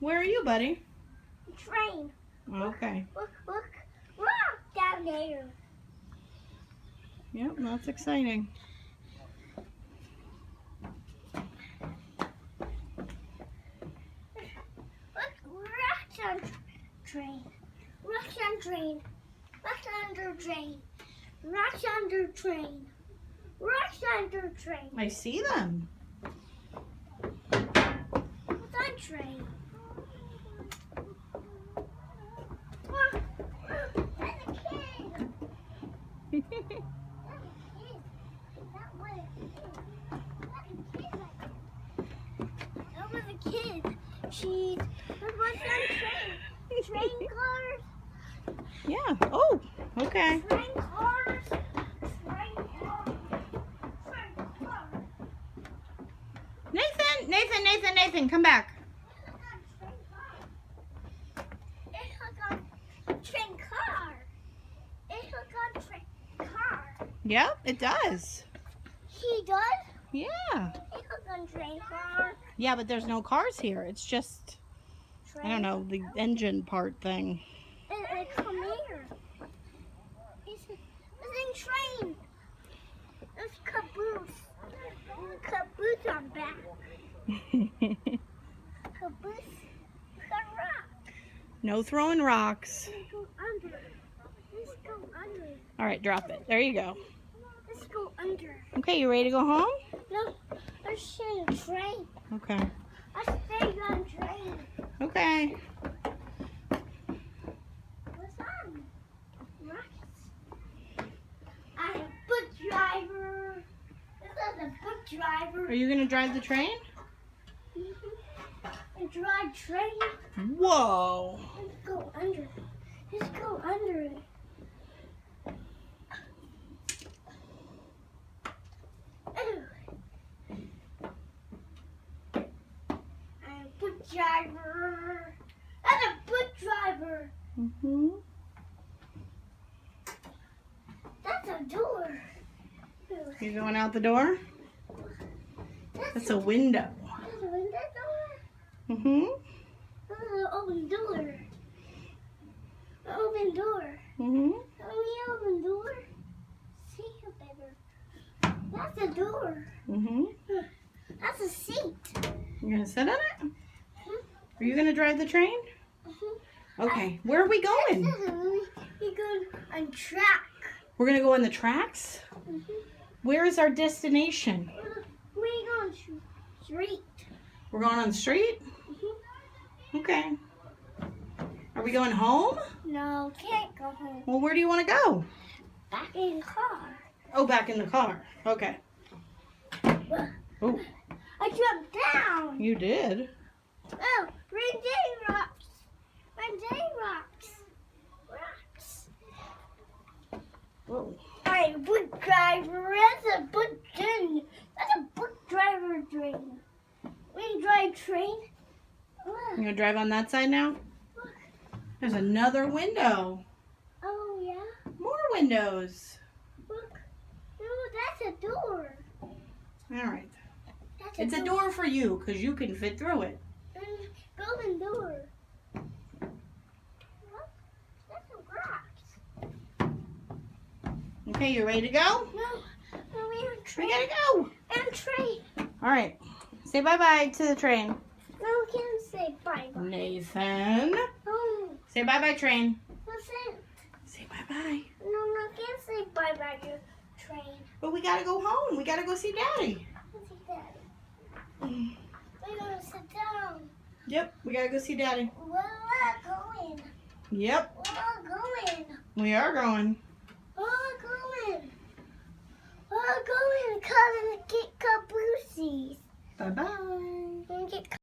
Where are you, buddy? Train. Okay. Look, rock down there. Yep, that's exciting. Look, rocks on train. Rocks on train. Rocks under train. Rocks under train. Rocks under train. I see them. What's on train? Look, that's a kid. That's a kid. That was a kid. That was a kid. She's what's on train? Train cars. Yeah. Oh, okay. Train cars. Train cars. Train cars. Nathan, come back. It hook on train car. It hook on train car. Yep, it does. He does? Yeah. It hook on train car. Yeah, but there's no cars here. It's just, I don't know, the engine part thing. It come here. It's in train. There's caboose. Caboose on back. Caboose. Got rock. No throwing rocks. Let's go under. Let's go under. All right, drop it. There you go. Let's go under. Okay, you ready to go home? No, I stay on train. Okay. I stay on train. Okay. What's on? Rocks. I'm a book driver. This is a book driver. Are you going to drive the train? I drive train. Whoa. Let's go under. Let's go under it. I'm a book driver. I'm a book driver. Mm-hmm. That's a door. You going out the door? That's a window. That's a window door. Mm-hmm. That's an open door. An open door. Mm-hmm. Only open door. See you better. That's a door. Mm-hmm. That's a seat. You going to sit in it? Are you going to drive the train? Okay. Where are we going? We're going on track. We're going to go on the tracks? Where is our destination? We're going street. We're going on the street? Okay. Are we going home? No, can't go home. Well, where do you want to go? Back in the car. Oh, back in the car. Okay. Oh, I jumped down. you did? Oh, rain rocks. Rain rocks. Rocks. Whoa. I'm a book driver. That's a book train. That's a book driver train. We drive train. You going to drive on that side now? There's another window. Oh, yeah? More windows. Look. No, that's a door. All right. That's It's a door for you because you can fit through it. Golden door. Look, that's a rocks. Okay, you ready to go? No, we're on We train. gotta go. On train. All right. Say bye-bye to the train. No, we can't say bye-bye. Nathan. Oh, Say bye-bye, train. listen. Say bye-bye. No, can't say bye-bye to train. But we gotta go home. We gotta go see Daddy. Let's see Daddy. We're gonna sit down. Yep, we gotta go see Daddy. Where are we going? Yep, Where are we going? we are going. Where are we going? Where are we going? Because we get cabooses. Bye-bye. And get